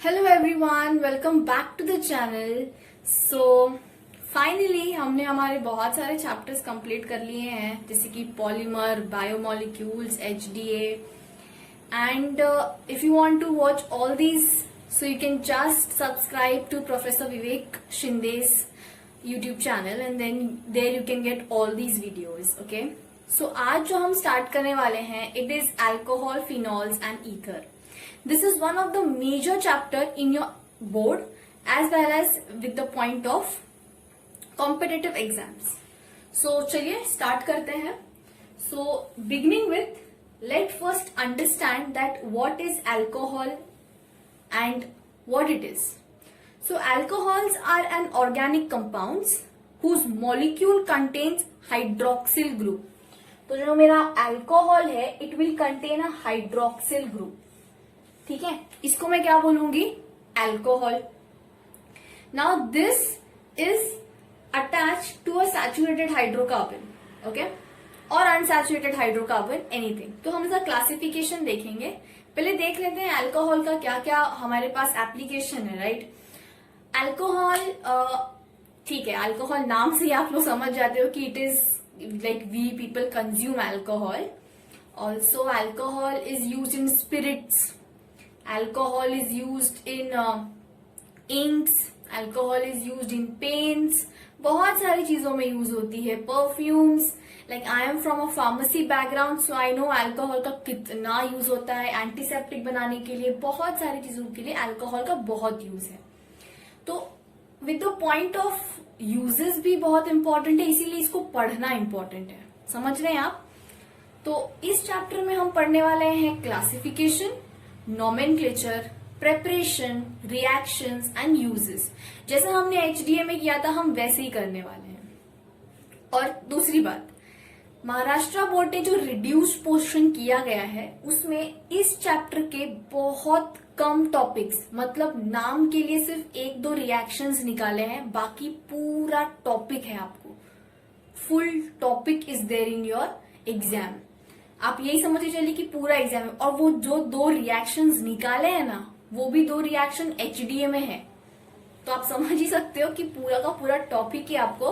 Hello everyone, welcome back to the channel. So finally हमने हमारे बहुत सारे चैप्टर्स कंप्लीट कर लिए हैं, जैसे कि polymer, biomolecules, HDA. And if you want to watch all these, so you can just subscribe to professor Vivek Shinde's YouTube channel and then there you can get all these videos. Okay, so आज जो हम start करने वाले हैं, it is alcohol, phenols and ether. This is one of the major chapter in your board as well as with the point of competitive exams. So चलिए start करते हैं. So beginning with, let first understand that what is alcohol and what it is. So alcohols are an organic compounds whose molecule contains hydroxyl group. तो जो मेरा alcohol है, it will contain a hydroxyl group. ठीक है, इसको मैं क्या बोलूंगी? Alcohol. Now this is attach to a saturated hydrocarbon, okay, और अनसैचुरेटेड हाइड्रोकार्बन, एनीथिंग. तो हम इसका क्लासिफिकेशन देखेंगे. पहले देख लेते हैं अल्कोहल का क्या क्या हमारे पास एप्लीकेशन है. राइट, अल्कोहल, ठीक है, अल्कोहल नाम से ही आप लोग समझ जाते हो कि it is like we people consume alcohol. Also alcohol is use in spirits. Alcohol is used in inks. Alcohol is used in paints. बहुत सारी चीजों में यूज होती है. Perfumes, like I am from a pharmacy background, so I know alcohol का कितना use होता है. एंटीसेप्टिक बनाने के लिए, बहुत सारी चीजों के लिए अल्कोहल का बहुत यूज है. तो with the point of uses भी बहुत इंपॉर्टेंट है, इसीलिए इसको पढ़ना इंपॉर्टेंट है. समझ रहे हैं आप? तो इस चैप्टर में हम पढ़ने वाले हैं classification, nomenclature, preparation, reactions and uses. जैसे हमने एचडीए में किया था, हम वैसे ही करने वाले हैं. और दूसरी बात, महाराष्ट्र बोर्ड ने जो रिड्यूस्ड पोर्शन किया गया है, उसमें इस चैप्टर के बहुत कम टॉपिक्स, मतलब नाम के लिए सिर्फ 1-2 रिएक्शंस निकाले हैं. बाकी पूरा टॉपिक है. आपको full topic is there in your exam. आप यही समझिए चलिए कि पूरा एग्जाम है. और वो जो 2 रिएक्शंस निकाले हैं ना, वो भी 2 रिएक्शन एचडीए में है. तो आप समझ ही सकते हो कि पूरा का पूरा टॉपिक ही आपको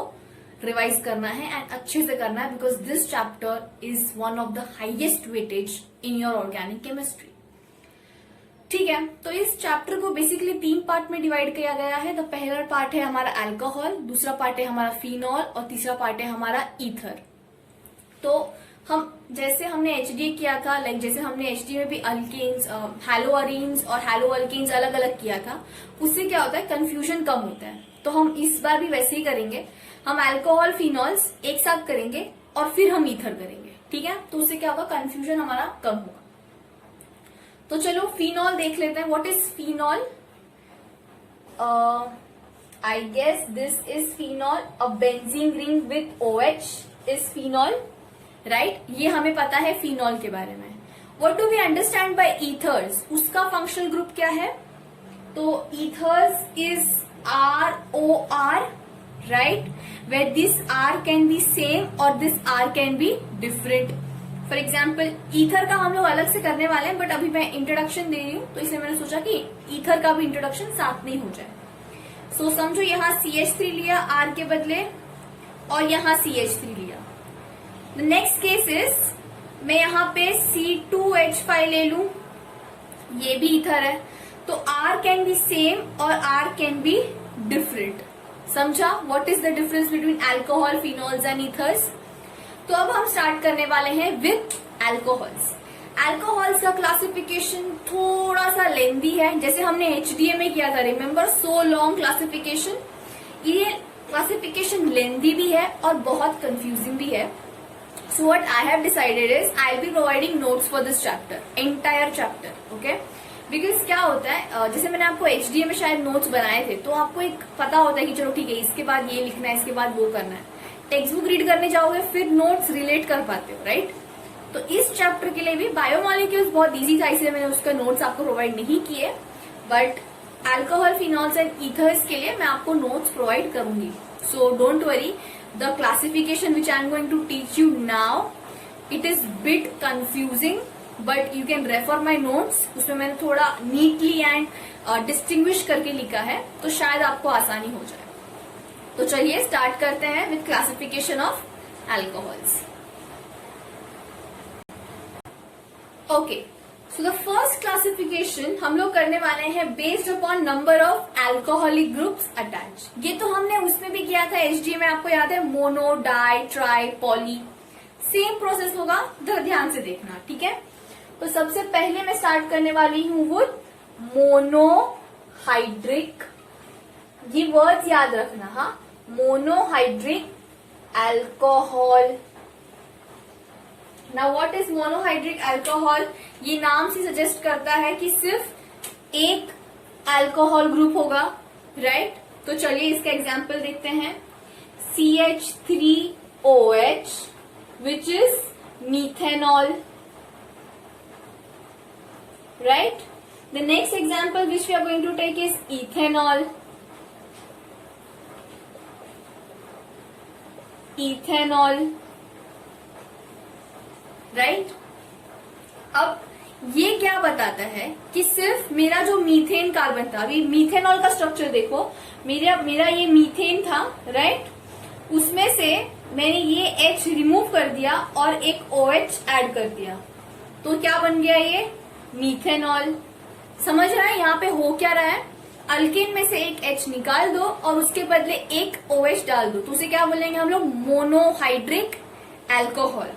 रिवाइज करना है एंड अच्छे से करना है, because this chapter is one of the highest weightage in your organic chemistry. ठीक है, तो इस चैप्टर को बेसिकली 3 पार्ट में डिवाइड किया गया है. द पहला पार्ट है हमारा अल्कोहल, दूसरा पार्ट है हमारा फिनॉल और तीसरा पार्ट है हमारा ईथर. तो हम जैसे हमने एचडीए किया था, लाइक जैसे हमने एचडीए में भी अल्केन्स, हैलोअरीन्स और हैलोअल्केन्स अलग अलग किया था, उससे क्या होता है, कंफ्यूजन कम होता है. तो हम इस बार भी वैसे ही करेंगे. हम अल्कोहल, फिनॉल्स एक साथ करेंगे और फिर हम ईथर करेंगे. ठीक है, तो उससे क्या होगा, कंफ्यूजन हमारा कम होगा. तो चलो फिनॉल देख लेते हैं. What is phenol? I guess this is phenol. A benzene ring with OH is phenol. Right, ये हमें पता है फिनॉल के बारे में. What do we understand by ethers? उसका फंक्शनल ग्रुप क्या है? तो ethers is ROR, right, where this R can be same और this R can be different. For example, ether का हम लोग अलग से करने वाले हैं, बट अभी मैं इंट्रोडक्शन दे रही हूं, तो इसलिए मैंने सोचा कि ईथर का भी इंट्रोडक्शन साथ में ही हो जाए. सो समझो, यहां CH3 लिया R के बदले और यहां CH3 लिया. The next case is, मैं यहाँ पे C2H5 ले लू, ये भी ईथर है. तो R कैन बी सेम और R कैन बी डिफरेंट. समझा? What is the difference between alcohol, phenols and ethers? तो अब हम स्टार्ट करने वाले हैं विथ अल्कोहल्स. अल्कोहल्स का क्लासिफिकेशन थोड़ा सा लेंदी है, जैसे हमने एचडीए में किया था. Remember, so long classification. ये क्लासिफिकेशन लेंदी भी है और बहुत कंफ्यूजिंग भी है. So what I have decided is I'll be providing notes for this chapter, entire chapter, okay? Because क्या होता है, जैसे मैंने आपको एचडीए में शायद नोट्स बनाए थे, तो आपको एक पता होता है कि चलो ठीक है, इसके बाद ये लिखना है, इसके बाद वो करना है. टेक्स्ट बुक रीड करने जाओगे, फिर नोट्स रिलेट कर पाते हो, राइट? तो इस चैप्टर के लिए भी बायोमोलिक्यूल्स बहुत इजी था, इसलिए मैंने उसका नोट्स आपको प्रोवाइड नहीं किए. But alcohol, phenols and ethers के लिए मैं आपको नोट्स प्रोवाइड करूंगी. So don't worry. The classification which I am going to teach you now, it is bit confusing, but you can refer my notes. उसमें मैंने थोड़ा neatly and डिस्टिंग्विश करके लिखा है, तो शायद आपको आसानी हो जाए। तो चलिए स्टार्ट करते हैं with classification of alcohols. Okay, so the first classification हम लोग करने वाले हैं based upon number of alcoholic groups attach. ये तो हमने उसमें भी किया था एचडीए में, आपको याद है, mono, di, tri, poly, same process होगा, ध्यान से देखना, ठीक है। तो सबसे पहले मैं स्टार्ट करने वाली हूं वो मोनोहाइड्रिक, ये वर्ड्स याद रखना, हाँ, monohydric alcohol. Now what is monohydric alcohol? ये नाम से सजेस्ट करता है कि सिर्फ एक अल्कोहल ग्रुप होगा, राइट। तो चलिए इसका एग्जांपल देखते हैं। CH3OH which is methanol, right? The next example which we are going to take is ethanol. Right. अब ये क्या बताता है कि सिर्फ मेरा जो मीथेन कार्बन था, अभी मीथेनॉल का स्ट्रक्चर देखो, मेरा ये मीथेन था, राइट, उसमें से मैंने ये H रिमूव कर दिया और एक OH ऐड कर दिया, तो क्या बन गया ये मीथेनॉल। समझ रहा है यहाँ पे हो क्या रहा है? अल्केन में से एक H निकाल दो और उसके बदले एक OH डाल दो, तो उसे क्या बोलेंगे हम लोग? Monohydric alcohol.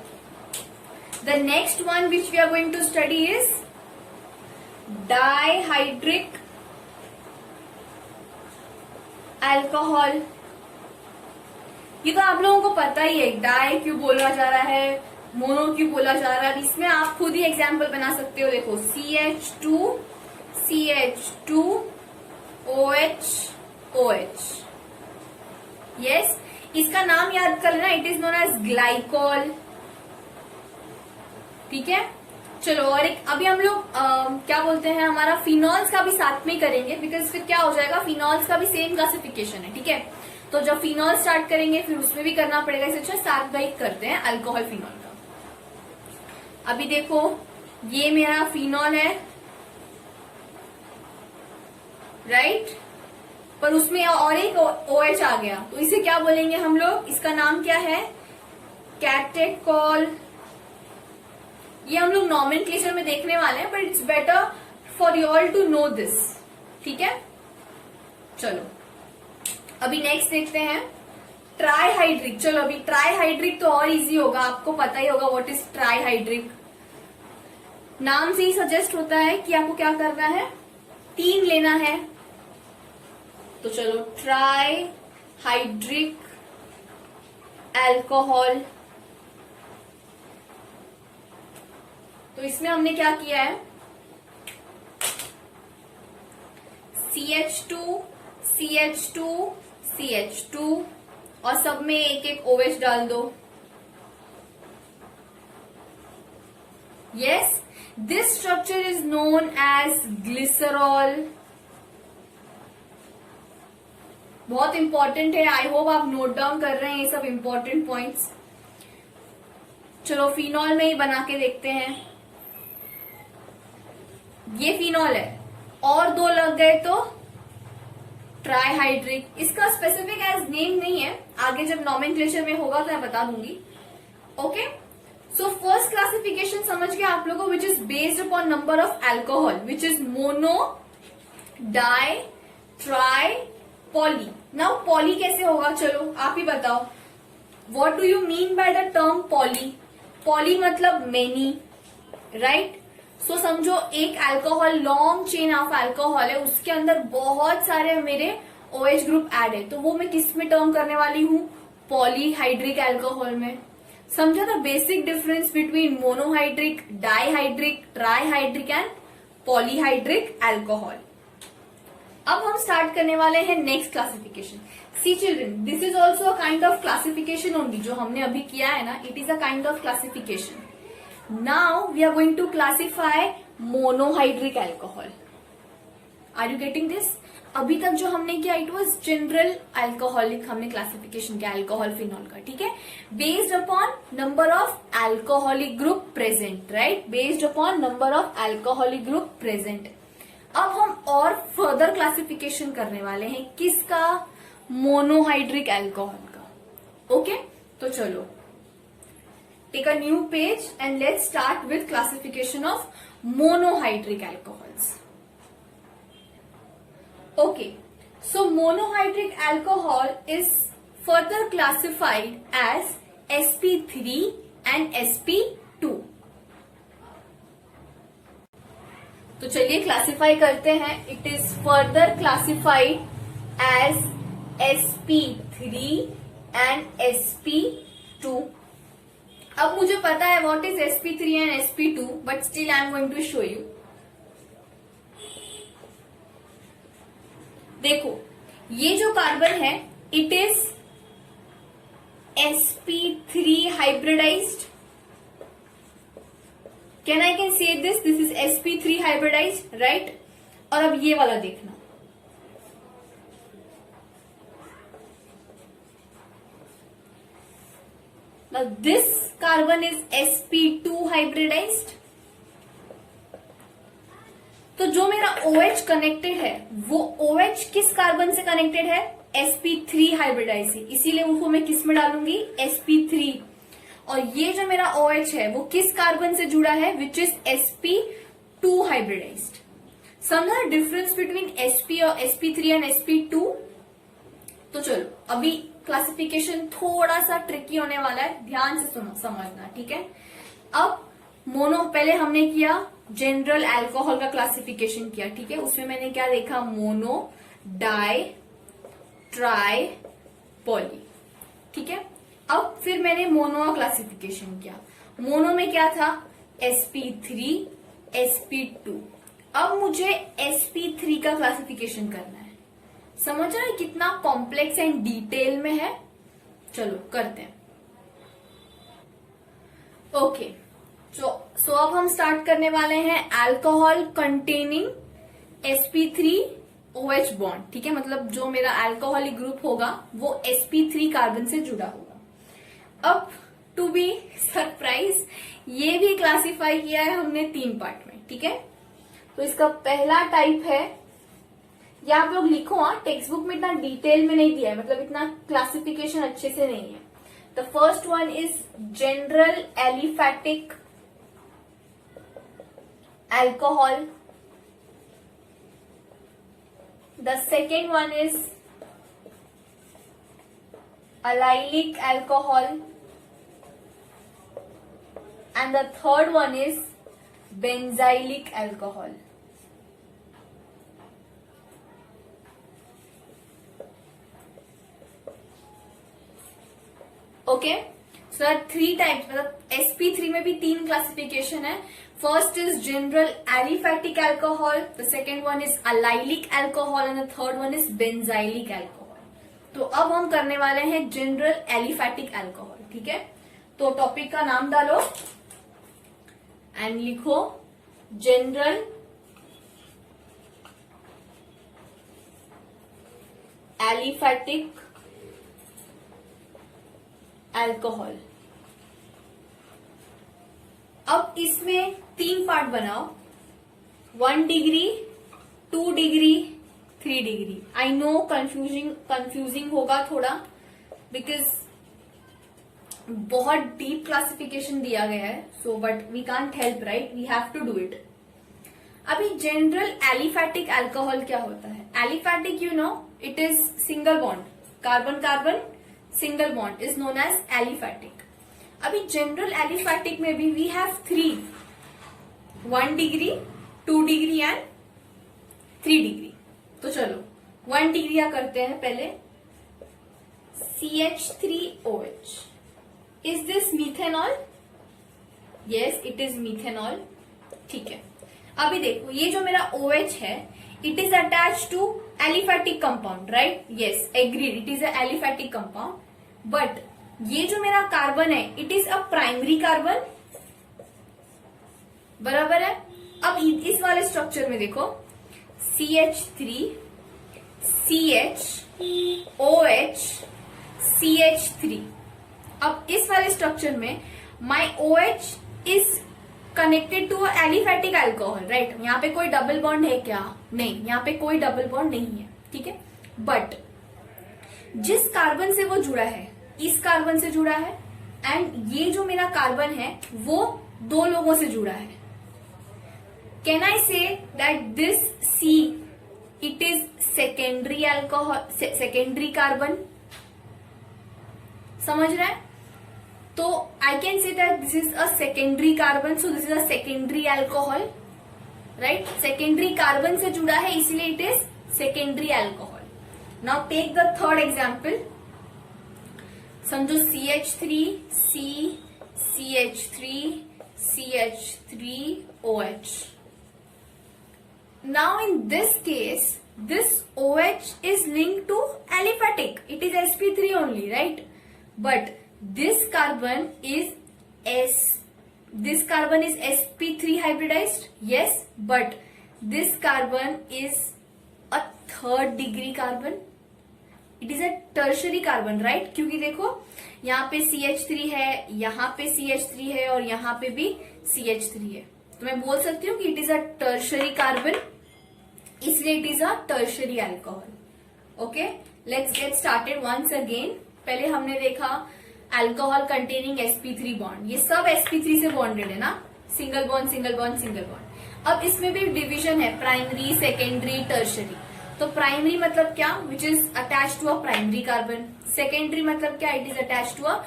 The next one which we are going to study is dihydric alcohol. ये तो आप लोगों को पता ही है, डाई क्यों बोला जा रहा है, मोनो क्यों बोला जा रहा है। इसमें आप खुद ही एग्जाम्पल बना सकते हो। देखो CH2OH। यस, इसका नाम याद कर लेना, it is known as glycol, ठीक है। चलो, और एक अभी हम लोग क्या बोलते हैं, हमारा फिनॉल्स का भी साथ में करेंगे, बिकॉज फिर क्या हो जाएगा, फिनॉल्स का भी सेम क्लासिफिकेशन है, ठीक है। तो जब फिनॉल स्टार्ट करेंगे फिर उसमें भी करना पड़ेगा, इसे अच्छा साथ में करते हैं अल्कोहल फिनॉल का। अभी देखो, ये मेरा फिनॉल है, राइट, पर उसमें और एक OH आ गया, तो इसे क्या बोलेंगे हम लोग? इसका नाम क्या है? कैटेकॉल। ये हम लोग नॉमेनक्लेचर में देखने वाले हैं, but it's better for you all to know this, ठीक है। चलो अभी नेक्स्ट देखते हैं ट्राईहाइड्रिक। चलो अभी ट्राईहाइड्रिक तो और इजी होगा, आपको पता ही होगा व्हाट इज ट्राईहाइड्रिक। नाम से ही सजेस्ट होता है कि आपको क्या करना है, 3 लेना है। तो चलो, ट्राईहाइड्रिक अल्कोहल। तो इसमें हमने क्या किया है, CH2 और सब में एक एक OH डाल दो। Yes, this structure is known as glycerol. बहुत इंपॉर्टेंट है, आई होप आप नोट डाउन कर रहे हैं ये सब इंपॉर्टेंट पॉइंट्स। चलो फिनॉल में ही बना के देखते हैं। ये फिनॉल है और 2 लग गए तो ट्राईहाइड्रिक। इसका स्पेसिफिक एज नेम नहीं है, आगे जब नॉमेनक्लेचर में होगा तो मैं बता दूंगी। ओके, सो फर्स्ट क्लासिफिकेशन समझ गए आप लोगों, which is based upon number of alcohol, which is mono, di, tri, poly. Now poly कैसे होगा, चलो आप ही बताओ। What do you mean by the term poly? Poly मतलब मेनी, राइट। सो समझो एक alcohol, long chain of alcohol है, उसके अंदर बहुत सारे मेरे OH ग्रुप ऐड है, तो वो मैं किस में टर्म करने वाली हूँ? पॉलीहाइड्रिक अल्कोहल में। समझा the basic difference between monohydric, dihydric, trihydric and polyhydric alcohol. अब हम स्टार्ट करने वाले हैं next classification. See children, this is also a kind of classification only, जो हमने अभी किया है ना, it is a kind of classification. Now we are going to classify monohydric alcohol. Are you getting this? अभी तक जो हमने किया इट वॉज जनरल अल्कोहलिक, हमने क्लासिफिकेशन किया अल्कोहल फिनॉल का, ठीक है, based upon number of alcoholic group present, right, based upon number of alcoholic group present. अब हम और फर्दर क्लासिफिकेशन करने वाले हैं। किसका? मोनोहाइड्रिक अल्कोहल का। ओके, तो चलो take a new page and let's start with classification of monohydric alcohols. Okay, so monohydric alcohol is further classified as sp3 and sp2। तो चलिए क्लासिफाई करते हैं। It is further classified as sp3 and sp2। अब मुझे पता है what is sp3 and sp2, but still I am going to show you. देखो, ये जो कार्बन है it is sp3 hybridized. Can I can say this is sp3 hybridized, right? और अब ये वाला देखना, now this carbon is sp2 hybridized. तो जो मेरा OH कनेक्टेड है वो OH किस कार्बन से कनेक्टेड है? sp3 हाइब्रिडाइज से, इसीलिए उसको मैं किस में डालूंगी? sp3। और ये जो मेरा OH है वो किस कार्बन से जुड़ा है? Which is sp2 hybridized. समझा डिफरेंस बिटवीन sp और sp3 एंड sp2। तो चलो अभी क्लासिफिकेशन थोड़ा सा ट्रिकी होने वाला है, ध्यान से समझना, ठीक है? अब मोनो पहले हमने किया, जनरल अल्कोहल का क्लासिफिकेशन किया, ठीक है? उसमें मैंने क्या देखा? मोनो, डाई, ट्राई, पॉली, ठीक है? अब फिर मैंने मोनो का क्लासिफिकेशन किया। मोनो में क्या था? sp3, sp2। अब मुझे sp3 का क्लासिफिकेशन करना है। समझ रहे हैं कितना कॉम्प्लेक्स एंड डिटेल में है? चलो करते हैं। ओके, सो अब हम स्टार्ट करने वाले हैं अल्कोहल कंटेनिंग sp3OH बॉन्ड, ठीक है? मतलब जो मेरा अल्कोहलिक ग्रुप होगा वो sp3 कार्बन से जुड़ा होगा। अब टू बी सरप्राइज ये भी क्लासिफाई किया है हमने 3 पार्ट में, ठीक है? तो इसका पहला टाइप है, ये आप लोग लिखो, हाँ, टेक्स्ट बुक में इतना डिटेल में नहीं दिया है, मतलब इतना क्लासिफिकेशन अच्छे से नहीं है। The first one is general aliphatic alcohol. The second one is allylic alcohol, and the third one is benzylic alcohol. Okay, so are 3 types, मतलब sp3 में भी 3 क्लासिफिकेशन है। First is general aliphatic alcohol, the second one is allylic alcohol and the third one is benzylic alcohol. तो अब हम करने वाले हैं जनरल एलिफैटिक अल्कोहल, ठीक है? तो टॉपिक का नाम डालो एंड लिखो जनरल एलिफैटिक अल्कोहल। अब इसमें 3 पार्ट बनाओ, 1 degree, 2 degree, 3 degree. I know confusing होगा थोड़ा, बिकॉज बहुत डीप क्लासिफिकेशन दिया गया है, so but we can't help, right? We have to do it. अभी जनरल एलिफैटिक अल्कोहल क्या होता है? Aliphatic, you know, it is single bond, carbon carbon single bond is known as aliphatic. अभी general aliphatic में भी we have 3, 1 degree, 2 degree and 3 degree. तो चलो 1 degree क्या करते हैं पहले, CH3OH। Is this methanol? Yes, it is methanol, ठीक है? अभी देखो, ये जो मेरा OH है it is attach to aliphatic compound, right? Yes, agreed, it is a aliphatic compound. But ये जो मेरा कार्बन है it is a primary carbon, बराबर है? अब इस वाले स्ट्रक्चर में देखो, CH3, CH, OH, CH3। अब इस वाले स्ट्रक्चर में my OH is connected to aliphatic alcohol, right? यहाँ पे कोई डबल बॉन्ड है क्या? नहीं, यहाँ पे कोई डबल बॉन्ड नहीं है, ठीक है। बट जिस कार्बन से वो जुड़ा है, इस कार्बन से जुड़ा है, एंड ये जो मेरा कार्बन है वो दो लोगों से जुड़ा है। Can I say that this C it is secondary alcohol, secondary carbon? समझ रहे हैं? तो I can say that this is a secondary carbon, so this is a secondary alcohol, right. Secondary carbon से जुड़ा है इसलिए it is secondary alcohol. Now take the third example. समझो CH3 C CH3 CH3OH। Now in this case, this OH is linked to aliphatic. It is sp3 only, right? But this carbon is sp3 hybridized, yes. But this carbon is a third degree carbon. It is a tertiary carbon, right. क्योंकि देखो यहाँ पे CH3 है, यहाँ पे CH3 है और यहाँ पे भी CH3 है, तो मैं बोल सकती हूँ कि it is a tertiary carbon, इसलिए it is a tertiary alcohol. Okay, let's get started once again. पहले हमने देखा अल्कोहल कंटेनिंग sp3 बॉन्ड, ये सब sp3 से बॉन्डेड है ना, single bond single bond single bond. अब इसमें भी डिवीजन है, प्राइमरी सेकेंडरी टर्शरी। तो प्राइमरी मतलब क्या, which is attach to a primary carbon. Secondary मतलब क्या, it is attach to a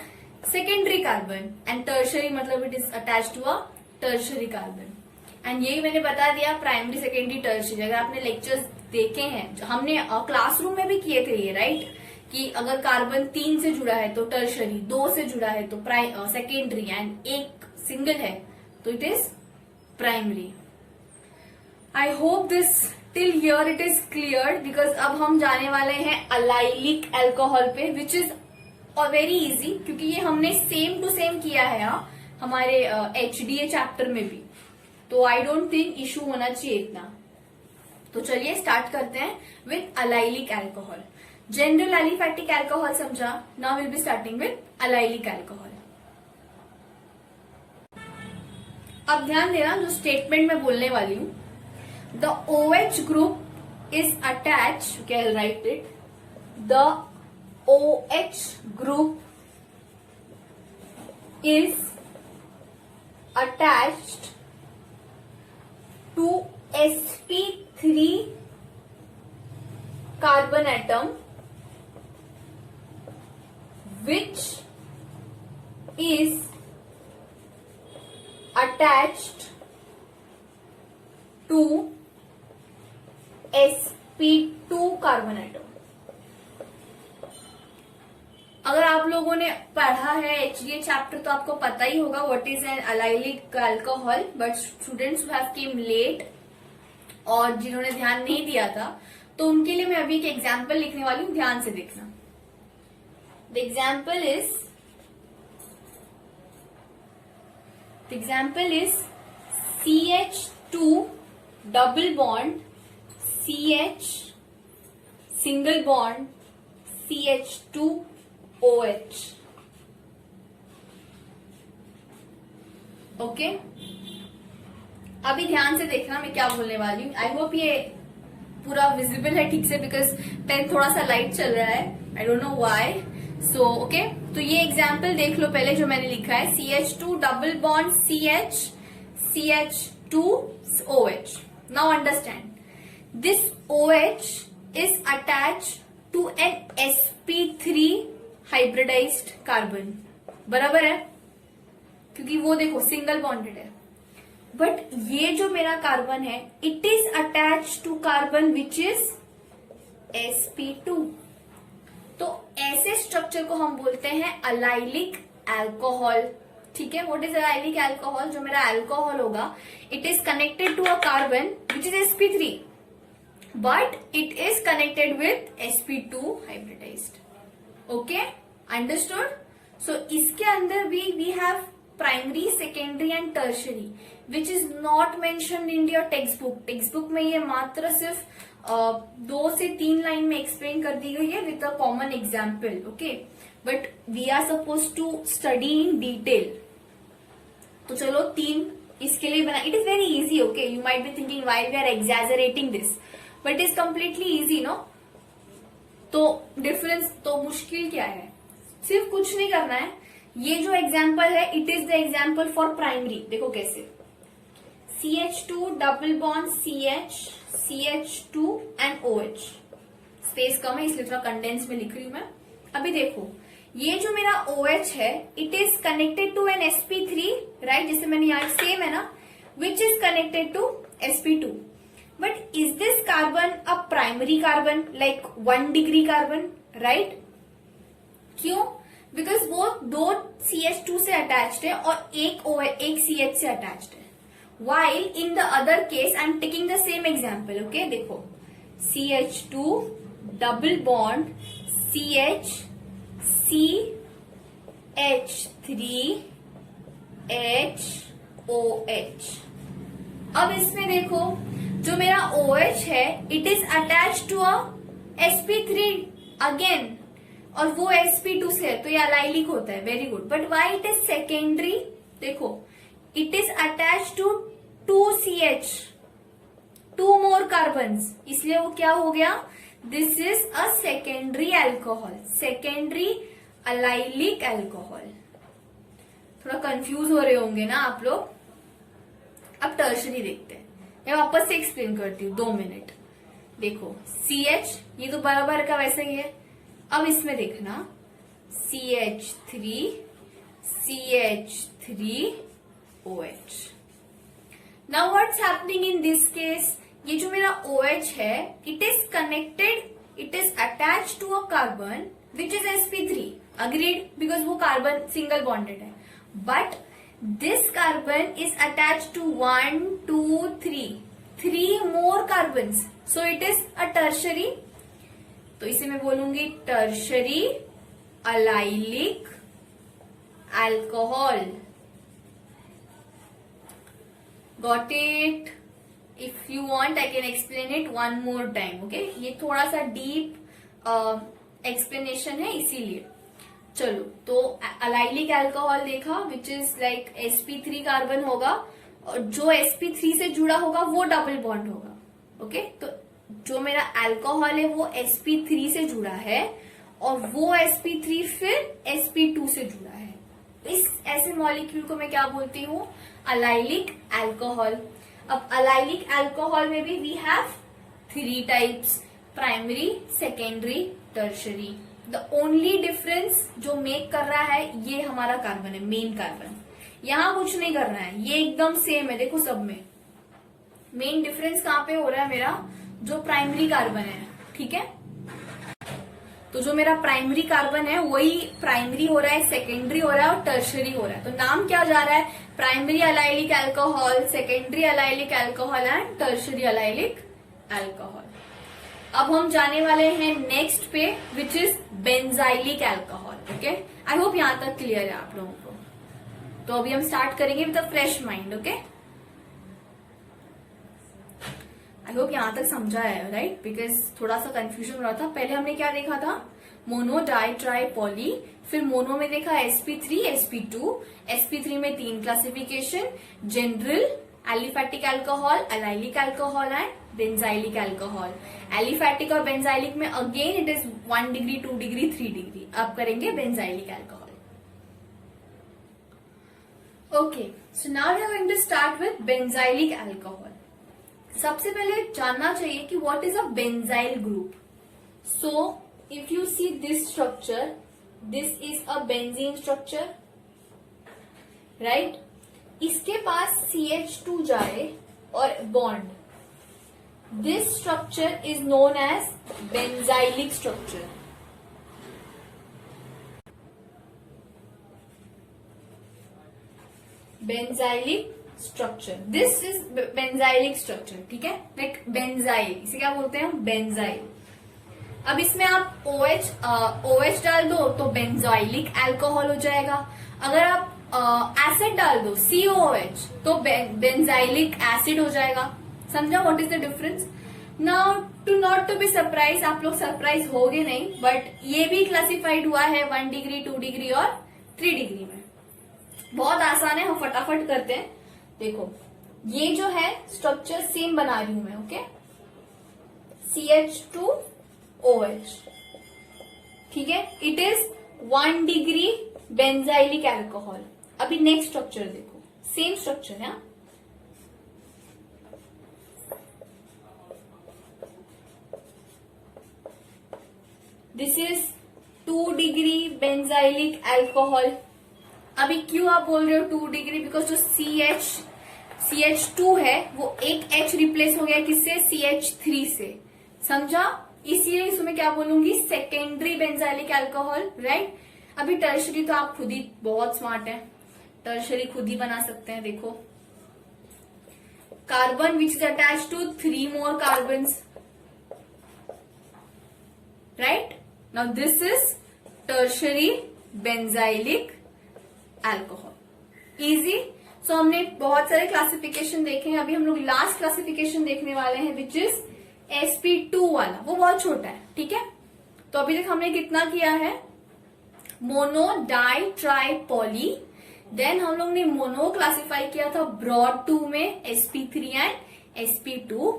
secondary carbon. And tertiary मतलब it is attach to a tertiary carbon. And यही मैंने बता दिया, प्राइमरी सेकेंडरी टर्शरी। अगर आपने लेक्चर्स देखे हैं, हमने क्लासरूम में भी किए थे ये, राइट, कि अगर कार्बन 3 से जुड़ा है तो टर्शरी, 2 से जुड़ा है तो सेकेंडरी, एंड एक सिंगल है तो it is primary. I hope this till here it is clear, because अब हम जाने वाले हैं अलाइलिक अल्कोहल पे, विच इज वेरी इजी, क्योंकि ये हमने सेम टू सेम किया है हमारे HDA चैप्टर में भी, तो आई डोंट थिंक इशू होना चाहिए इतना। तो चलिए स्टार्ट करते हैं with allylic alcohol. General aliphatic alcohol समझा, now will be starting with allylic alcohol. अब ध्यान देना जो स्टेटमेंट मैं बोलने वाली हूं, the OH group is attached, okay, I'll write it. The OH group is attached to sp3 carbon atom, which is attached to sp2 carbon atom. अगर आप लोगों ने पढ़ा है HDA चैप्टर तो आपको पता ही होगा what is an allylic alcohol, but students who have came late और जिन्होंने ध्यान नहीं दिया था, तो उनके लिए मैं अभी एक एग्जाम्पल लिखने वाली हूं, ध्यान से देखना। The example is CH2 double bond CH single bond CH2OH। Okay, अभी ध्यान से देखना मैं क्या बोलने वाली हूँ। आई होप ये पूरा विजिबल है ठीक से, बिकॉज पेन थोड़ा सा लाइट चल रहा है, I don't know why. So okay, तो ये एग्जाम्पल देख लो पहले जो मैंने लिखा है, CH2 double bond CH CH2OH। Now understand, this OH is attached to an sp3 hybridized carbon, बराबर है, क्योंकि वो देखो सिंगल बॉन्डेड है। बट ये जो मेरा कार्बन है, it is attach to carbon which is sp2। तो ऐसे स्ट्रक्चर को हम बोलते हैं अलाइलिक अल्कोहल, ठीक है। व्हाट इज अलाइलिक अल्कोहल, जो मेरा अल्कोहल होगा, it is connected to a carbon which is sp3, but it is connected with sp2 hybridised. Okay, understood. So इसके अंदर भी we have primary, secondary and tertiary, which is not mentioned in your textbook. Textbook में ये मात्र सिर्फ 2 से 3 line में explain कर दी गई है with a common example. Okay, but we are suppose to study in detail. तो चलो 3 इसके लिए बना, it is very easy. Okay, you might be thinking why we are exaggerating this, but is completely easy no. तो difference तो मुश्किल क्या है, सिर्फ कुछ नहीं करना है। ये जो एग्जाम्पल है it is the example for primary. देखो कैसे, CH2 double bond CH, CH2 and OH। Space कम है इसलिए थोड़ा कंडेंस में लिख रही हूं मैं। अभी देखो ये जो मेरा OH है it is connected to an sp3, right, जैसे मैंने यहाँ सेम है ना, which is connected to sp2। But is this carbon a primary carbon like 1 degree carbon, right? क्यों? बिकॉज वो दो CH2 से अटैच्ड है और एक CH से अटैच्ड है। While in the other case I am taking the same example, okay. देखो CH2 double bond CH, CH3HOH। अब इसमें देखो जो मेरा OH है it is attach to a sp3 again, और वो sp2 से है तो ये अलाइलिक होता है, very good. But why it is secondary? देखो it is attach to 2CH, 2 more carbons, इसलिए वो क्या हो गया, this is a secondary alcohol, secondary allylic alcohol. थोड़ा कंफ्यूज हो रहे होंगे ना आप लोग। अब टर्शरी देखते हैं, मैं वापस से एक्सप्लेन करती हूँ, 2 मिनट। देखो CH ये तो बराबर का वैसे ही है। अब इसमें देखना CH3, CH3OH। Now what's happening in this case, ये जो मेरा OH है it is connected, it is attach to a carbon which is sp3, agreed, because वो कार्बन सिंगल बॉन्डेड है। But this carbon is attach to 1, 2, 3 more carbon, so it is a tertiary. तो इसे मैं बोलूंगी tertiary allylic alcohol. Got it? If you want I can explain it one more time, okay. ये थोड़ा सा deep explanation है इसीलिए। चलो, तो अलाइलिक अल्कोहल देखा which is like sp3 carbon होगा, और जो sp3 से जुड़ा होगा वो डबल बॉन्ड होगा, ओके। तो जो मेरा अल्कोहल है वो sp3 से जुड़ा है और वो sp3 फिर sp2 से जुड़ा है। इस ऐसे मॉलिक्यूल को मैं क्या बोलती हूँ, अलाइलिक अल्कोहल। अब अलाइलिक अल्कोहल में भी we have 3 types, primary, secondary, tertiary. The only difference जो मेक कर रहा है ये हमारा कार्बन है, मेन कार्बन। यहाँ कुछ नहीं करना है, ये एकदम सेम है। देखो सब में मेन डिफरेंस कहाँ पे हो रहा है मेरा, जो प्राइमरी कार्बन है, ठीक है। तो जो मेरा प्राइमरी कार्बन है वही प्राइमरी हो रहा है, सेकेंडरी हो रहा है और टर्शरी हो रहा है। तो नाम क्या जा रहा है, primary allylic alcohol, secondary allylic alcohol and tertiary allylic alcohol. अब हम जाने वाले हैं नेक्स्ट पे which is benzylic alcohol, okay. I hope यहां तक क्लियर है आप लोगों को। तो अभी हम स्टार्ट करेंगे with a fresh mind, okay. I hope यहां तक समझा है, राइट, बिकॉज थोड़ा सा कंफ्यूजन हो रहा था। पहले हमने क्या देखा था, मोनो, डाई, ट्राई, पॉली। फिर मोनो में देखा sp3, sp2, sp3 में 3 classification, general, aliphatic alcohol, allylic alcohol and benzylic alcohol. Aliphatic और बेंजाइलिक में again it is 1 degree, 2 degree, 3 degree. अब करेंगे benzylic alcohol, okay. So now we are going to start with benzylic alcohol. सबसे पहले जानना चाहिए कि what is a benzyl group. So if you see this structure, this is a benzene structure, right. इसके पास CH2 जाए और bond, this structure is known as benzylic structure. Benzylic structure, this is benzylic structure, ठीक है, like benzyl, इसे क्या बोलते हैं, बेंजाइल। अब इसमें आप OH डाल दो तो बेंजाइलिक अल्कोहल हो जाएगा। अगर आप एसिड डाल दो COOH तो बेंजाइलिक एसिड हो जाएगा। समझा what is the difference? Now not to be surprise, आप लोग सरप्राइज होगे नहीं, बट ये भी क्लासिफाइड हुआ है 1 डिग्री, 2 डिग्री और 3 डिग्री में। बहुत आसान है, हम फटाफट करते हैं। देखो ये जो है स्ट्रक्चर सेम बना रही हूं मैं, ओके। CH2OH, ठीक है, it is 1 degree benzylic alcohol. अभी नेक्स्ट स्ट्रक्चर देखो, सेम स्ट्रक्चर है, this is 2 degree benzylic alcohol. अभी क्यों आप बोल रहे हो 2 डिग्री? बिकॉज जो CH2 है वो एक H रिप्लेस हो गया किससे? CH3 से, समझा? इसीलिए इसमें क्या बोलूंगी? Secondary benzylic alcohol, right. अभी टर्शरी तो आप खुद ही बहुत स्मार्ट हैं, टर्शरी खुद ही बना सकते हैं। देखो, carbon which is attach to 3 more carbons, right? Now this is tertiary benzylic alcohol. Easy. So हमने बहुत सारे क्लासिफिकेशन देखे हैं, अभी हम लोग लास्ट क्लासिफिकेशन देखने वाले हैं विच इज sp2 वाला। वो बहुत छोटा है, ठीक है। तो अभी तक हमने कितना किया है? Mono, di, tri, poly. Then हम लोग ने मोनो क्लासिफाई किया था ब्रॉड 2 में sp3 एंड sp2।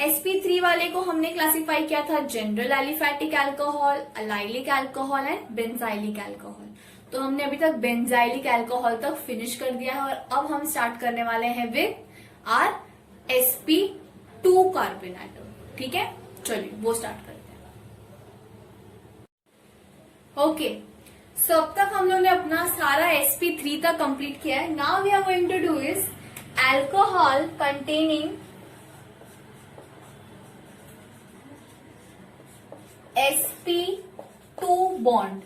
sp3 वाले को हमने क्लासिफाई किया था general aliphatic alcohol, allylic alcohol and benzylic alcohol. तो हमने अभी तक बेंजाइलिक अल्कोहल तक फिनिश कर दिया है और अब हम स्टार्ट करने वाले हैं with are sp2 carbon atom, ठीक है। चलिए वो स्टार्ट करते हैं। ओके, सो अब तक हम लोग ने अपना सारा sp3 तक कंप्लीट किया है। Now we are going to do is alcohol containing sp2 bond,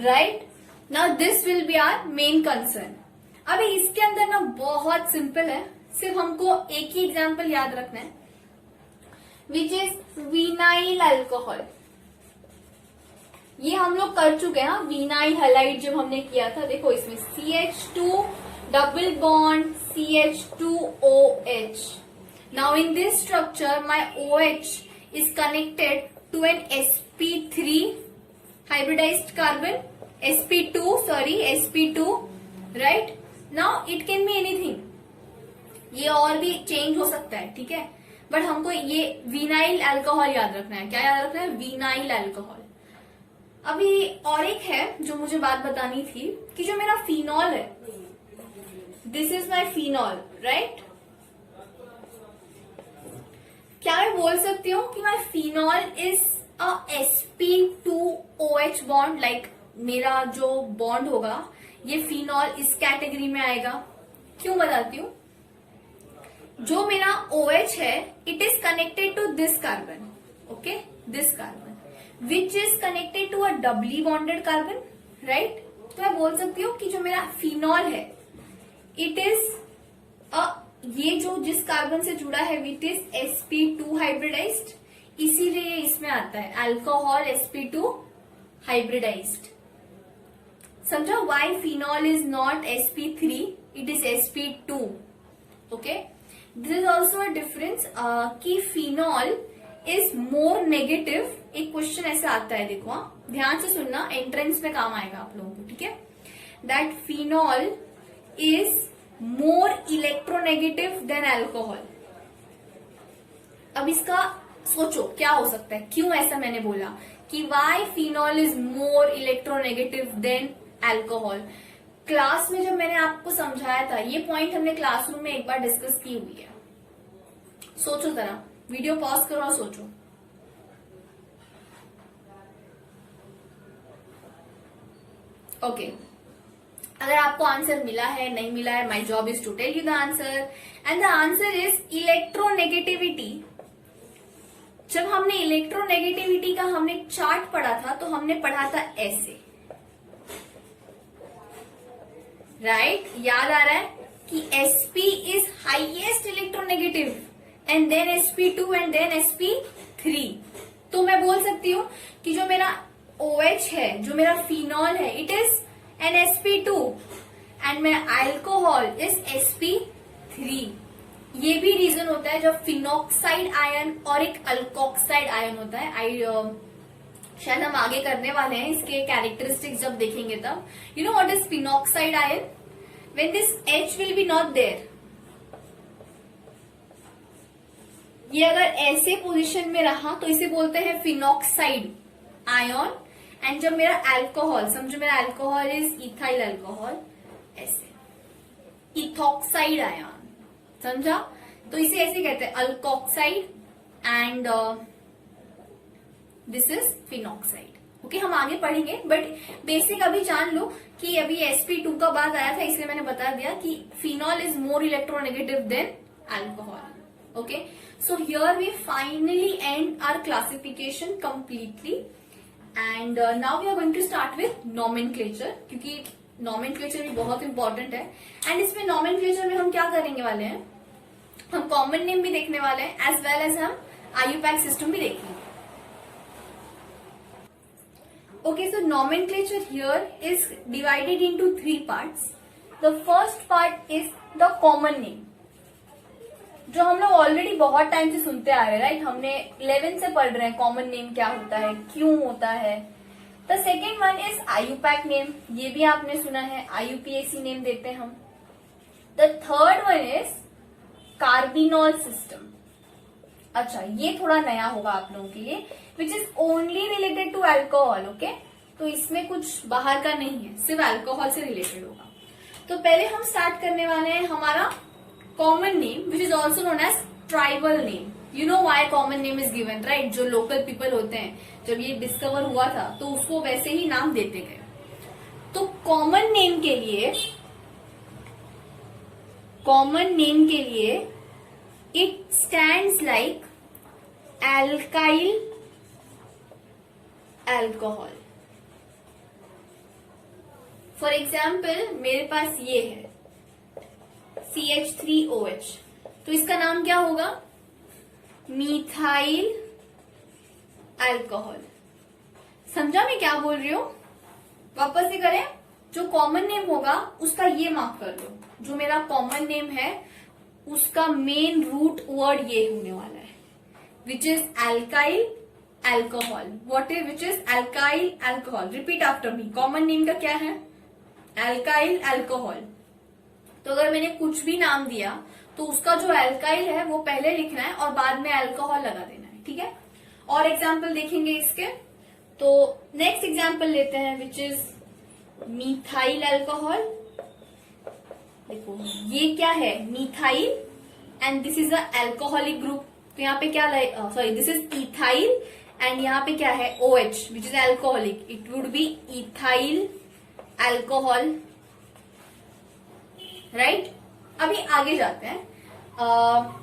right? Now this will be our main concern. अभी इसके अंदर ना बहुत सिंपल है, सिर्फ हमको एक ही एग्जाम्पल याद रखना है विच इज विनाइल अल्कोहल। ये हम लोग कर चुके हैं, विनाइल हैलाइड जब हमने किया था। देखो इसमें CH2 double bond CH2OH। Now in this structure my OH is connected to an sp3 hybridized carbon, sp2, right? Now it can be anything, ये और भी चेंज हो सकता है, ठीक है। बट हमको ये विनाइल अल्कोहल याद रखना है। क्या याद रखना है? Vinyl alcohol. अभी और एक है जो मुझे बात बतानी थी कि जो मेरा फिनॉल है, this is my phenol, right. क्या मैं बोल सकती हूँ कि my phenol is a sp2OH bond? Like मेरा जो बॉन्ड होगा ये फिनॉल इस कैटेगरी में आएगा। क्यों बताती हूँ? जो मेरा OH है it is connected to this carbon, okay, this carbon which is connected to a doubly bonded carbon, right. तो मैं बोल सकती हूँ कि जो मेरा फिनॉल है इट इज अ, ये जो जिस कार्बन से जुड़ा है विच इज sp2 हाइब्रिडाइज्ड, इसीलिए इसमें आता है अल्कोहल sp2 हाइब्रिडाइज्ड। समझो why phenol is not sp3, it is sp2, okay. This is also a difference कि फिनॉल इज मोर नेगेटिव। एक क्वेश्चन ऐसा आता है, देखो ध्यान से सुनना, एंट्रेंस में काम आएगा आप लोगों को, ठीक है। That phenol is more electronegative than alcohol. अब इसका सोचो क्या हो सकता है, क्यों ऐसा मैंने बोला कि why phenol is more electronegative than alcohol. Class में जब मैंने आपको समझाया था, ये पॉइंट हमने क्लासरूम में एक बार डिस्कस की हुई है। सोचो जरा, वीडियो पॉज करो और सोचो। ओके, अगर आपको आंसर मिला है, नहीं मिला है, my job is to tell you the answer and the answer is electronegativity. जब हमने इलेक्ट्रोनेगेटिविटी का हमने चार्ट पढ़ा था तो हमने पढ़ा था ऐसे, राइट। याद आ रहा है कि sp is highest electronegative and then sp2 and then sp3। तो मैं बोल सकती हूँ कि जो मेरा OH है, जो मेरा फिनॉल है, it is an sp2 and मेरा अल्कोहल इज sp3। ये भी रीजन होता है जब फिनॉक्साइड आयन और एक अल्कोक्साइड आयन होता है। शायद हम आगे करने वाले हैं इसके कैरेक्टरिस्टिक्स जब देखेंगे तब। You know what is phenoxide ion? When this H will be not there, ये अगर ऐसे पोजीशन में रहा तो इसे बोलते हैं फिनॉक्साइड आयन। एंड जब मेरा अल्कोहल, समझो मेरा अल्कोहल इज इथाइल अल्कोहल, ऐसे इथॉक्साइड आयन, समझा? तो इसे ऐसे कहते हैं alkoxide and this is phenoxide. Okay, हम आगे पढ़ेंगे, बट बेसिक अभी जान लो कि अभी sp2 का बात आया था, इसलिए मैंने बता दिया कि phenol is more electronegative than alcohol. Okay, so here we finally end our classification completely and now we are going to start with nomenclature, क्योंकि नॉमेनक्लेचर भी बहुत इंपॉर्टेंट है। एंड इसमें नॉमेनक्लेचर में हम क्या करेंगे वाले हैं, हम कॉमन नेम भी देखने वाले हैं एज वेल एज हम IUPAC सिस्टम भी देखेंगे। Okay, so nomenclature here is divided into 3 parts. The first part is the common name, जो हम लोग ऑलरेडी बहुत टाइम से सुनते आ रहे हैं, राइट? हमने 11 से पढ़ रहे हैं कॉमन नेम क्या होता है, क्यों होता है। The second one is IUPAC name, ये भी आपने सुना है, IUPAC नेम देते हैं हम। The third one is carbinol system. अच्छा, ये थोड़ा नया होगा आप लोगों के लिए, which is only related to alcohol. Okay, तो इसमें कुछ बाहर का नहीं है, सिर्फ अल्कोहल से रिलेटेड होगा। तो पहले हम स्टार्ट करने वाले हैं हमारा common name, which is also known as tribal name. You know why common name is given, right? जो लोकल पीपल होते हैं, जब ये डिस्कवर हुआ था तो उसको वैसे ही नाम देते गए। तो कॉमन नेम के लिए it stands like alkyl alcohol. For example मेरे पास ये है CH3OH, तो इसका नाम क्या होगा? Methyl alcohol. समझा मैं क्या बोल रही हूं? वापस से करें, जो कॉमन नेम होगा उसका ये मार्क कर लो, जो मेरा कॉमन नेम है उसका मेन रूट वर्ड ये होने वाला है, which is alkyl alcohol. What is which is alkyl alcohol? Repeat after me. Common name का क्या है? Alkyl alcohol. तो अगर मैंने कुछ भी नाम दिया तो उसका जो अल्काइल है वो पहले लिखना है और बाद में अल्कोहल लगा देना है, ठीक है? और एग्जाम्पल देखेंगे इसके। तो नेक्स्ट एग्जाम्पल लेते हैं, विच इज मीथाइल अल्कोहल। देखो ये क्या है? Methyl and this is a alcoholic group. तो यहाँ पे क्या, sorry, this is ethyl and यहाँ पे क्या है? OH, which is alcoholic. It would B ethyl alcohol, right? अभी आगे जाते हैं,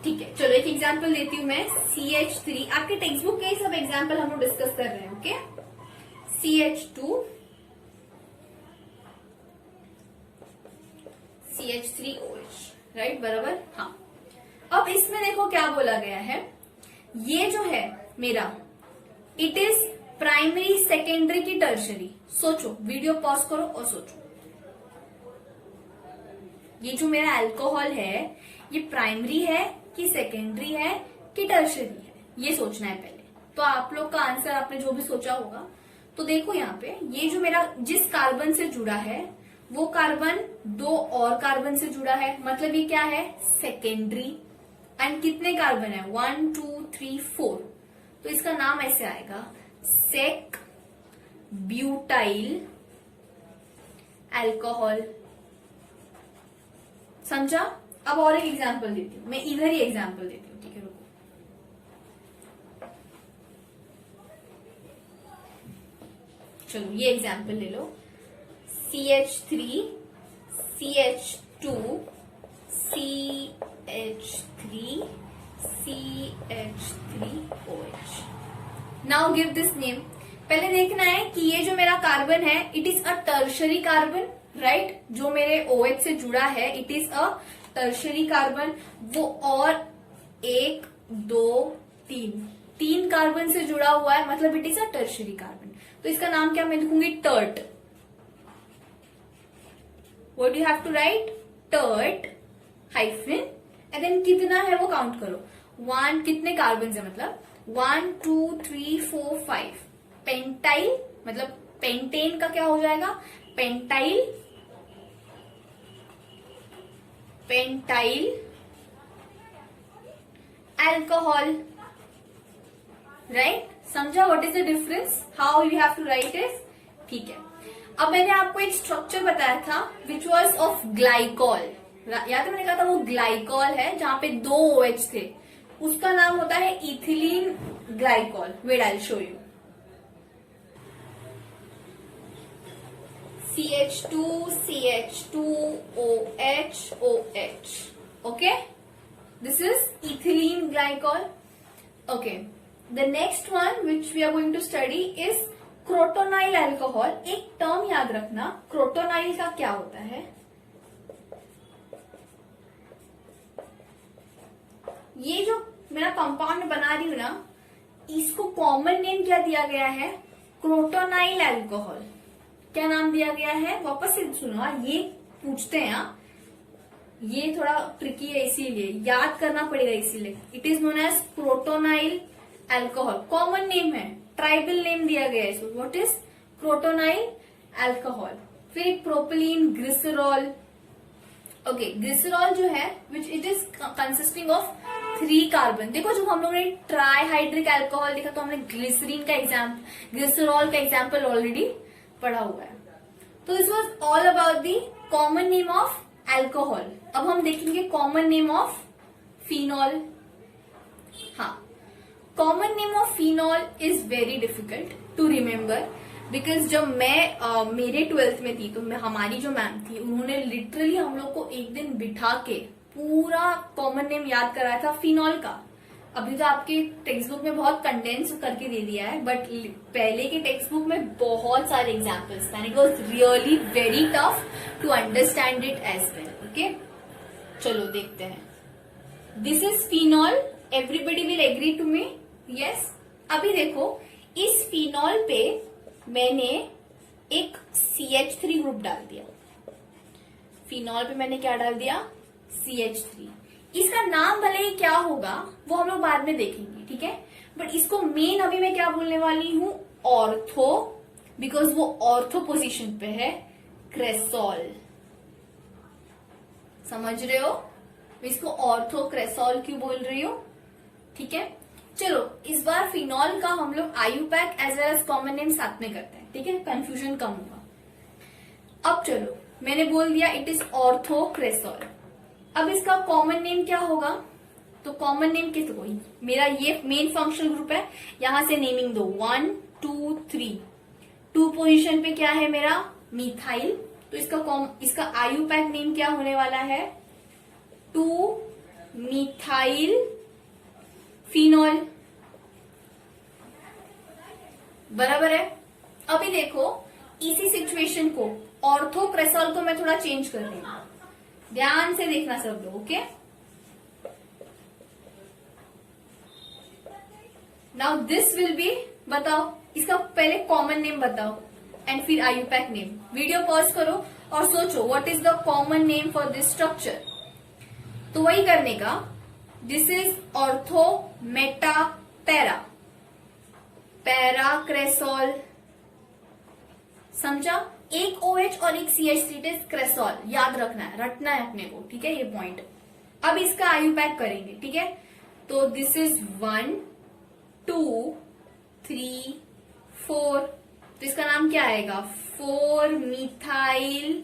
ठीक है? चलो एक एग्जांपल देती हूं मैं, CH3। आपके टेक्स्ट बुक के ही सब एग्जांपल हम लोग डिस्कस कर रहे हैं। Okay, CH2 CH3OH, right? बराबर, हाँ। अब इसमें देखो क्या बोला गया है, ये जो है मेरा, इट इज प्राइमरी, सेकेंडरी की टर्शरी। सोचो, वीडियो पॉज करो और सोचो, ये जो मेरा अल्कोहल है ये प्राइमरी है कि सेकेंडरी है कि टर्शरी है, ये सोचना है पहले। तो आप लोग का आंसर आपने जो भी सोचा होगा, तो देखो यहाँ पे ये जो मेरा जिस कार्बन से जुड़ा है वो कार्बन 2 और कार्बन से जुड़ा है, मतलब ये क्या है? सेकेंडरी। एंड कितने कार्बन है? 1 2 3 4। तो इसका नाम ऐसे आएगा, सेक ब्यूटाइल अल्कोहल। समझा? अब और एक एग्जांपल देती हूँ मैं, इधर ही एग्जांपल देती हूँ, ठीक है? रुको, चलो ये एग्जांपल ले लो, CH3 CH2 CH3 CH3OH। Now give this name. पहले देखना है कि ये जो मेरा कार्बन है it is a tertiary carbon, right? जो मेरे OH से जुड़ा है it is a tertiary carbon. वो और 1 2 3 कार्बन से जुड़ा हुआ है, मतलब it is a tertiary carbon. तो इसका नाम क्या मैं लिखूंगी? Tert. What you have to write? Tert hyphen, and then कितना है वो काउंट करो। 1, कितने कार्बन है? मतलब 1 2 3 4 5। पेंटाइल, मतलब पेंटेन का क्या हो जाएगा? Pentyl alcohol, right? समझा what is the difference, how you have to write it? ठीक है। अब मैंने आपको एक स्ट्रक्चर बताया था विच वॉज ऑफ ग्लाइकॉल, याद है? मैंने कहा था वो ग्लाइकॉल है जहां पे 2 OH थे, उसका नाम होता है ethylene glycol. Wait, I will show you. CH2 CH2 OH OH, okay, this is ethylene glycol. Okay, the next one which we are going to study is crotonyl alcohol. एक term याद रखना, क्रोटोनाइल का क्या होता है? ये जो मेरा कंपाउंड बना रही हूं ना, इसको कॉमन नेम क्या दिया गया है? क्रोटोनाइल अल्कोहल। क्या नाम दिया गया है? वापस से सुनो, ये पूछते हैं, ये थोड़ा ट्रिकी है इसीलिए याद करना पड़ेगा, इसीलिए it is known as crotonyl alcohol. Common name है, ट्राइबल नेम दिया गया है इसको। What is? Crotonyl alcohol. फिर प्रोपिलीन ग्लिसरॉल। ओके, ग्लिसरॉल जो है which it is consisting of 3 carbon. देखो जब हम लोगों ने ट्राईहाइड्रिक अल्कोहल देखा तो हमने ग्लिसरीन का ग्लिसरॉल का एग्जाम्पल ऑलरेडी पढ़ा हुआ है। तो this was all about the common name of alcohol. अब हम देखेंगे कॉमन नेम ऑफ फिनॉल। हाँ, common name of phenol is very difficult to remember because जब मैं मेरे 12th में थी तो हमारी जो मैम थी उन्होंने लिटरली हम लोग को एक दिन बिठा के पूरा कॉमन नेम याद कराया था फिनॉल का। अभी तो आपके टेक्स्ट बुक में बहुत कंडेंस करके दे दिया है, बट पहले के टेक्स्ट बुक में बहुत सारे एग्जाम्पल्स थे। It was really very tough to understand it as well. Okay, चलो देखते हैं। This is phenol, everybody will agree to me? Yes. अभी देखो, इस फिनॉल पे मैंने एक CH3 ग्रुप डाल दिया। फिनॉल पे मैंने क्या डाल दिया? CH3। इसका नाम भले ही क्या होगा वो हम लोग बाद में देखेंगे, ठीक है? बट इसको मेन अभी मैं क्या बोलने वाली हूं? ऑर्थो, बिकॉज वो ऑर्थो पोजीशन पे है। क्रेसॉल, समझ रहे हो? मैं इसको ऑर्थो क्रेसॉल क्यों बोल रही हूं? ठीक है, चलो इस बार फिनॉल का हम लोग IUPAC as well as common name साथ में करते हैं, ठीक है? कंफ्यूजन कम होगा। अब चलो, मैंने बोल दिया इट इज ऑर्थो क्रेसॉल। अब इसका कॉमन नेम क्या होगा? तो कॉमन नेम किस कोई, मेरा ये मेन फंक्शनल ग्रुप है, यहां से नेमिंग दो 1 2 3। 2 पोजीशन पे क्या है मेरा? मिथाइल। तो इसका आयुपैक नेम क्या होने वाला है? 2 मिथाइल फिनॉल। बराबर है? अभी देखो, इसी सिचुएशन को ऑर्थो क्रेसॉल को मैं थोड़ा चेंज कर रही हूं, ध्यान से देखना सब लोग। Okay, now this will be, बताओ इसका पहले कॉमन नेम बताओ एंड फिर आयुपैक नेम। वीडियो पॉज करो और सोचो what is the common name for this structure. तो वही करने का, this is ortho meta para, para cresol. समझा? एक OH और एक CH3 इज क्रेसॉल, याद रखना है अपने को, ठीक है? ये पॉइंट। अब इसका आयुपैक करेंगे, ठीक है? तो दिस इज 1 2 3 4। तो इसका नाम क्या आएगा? 4 मिथाइल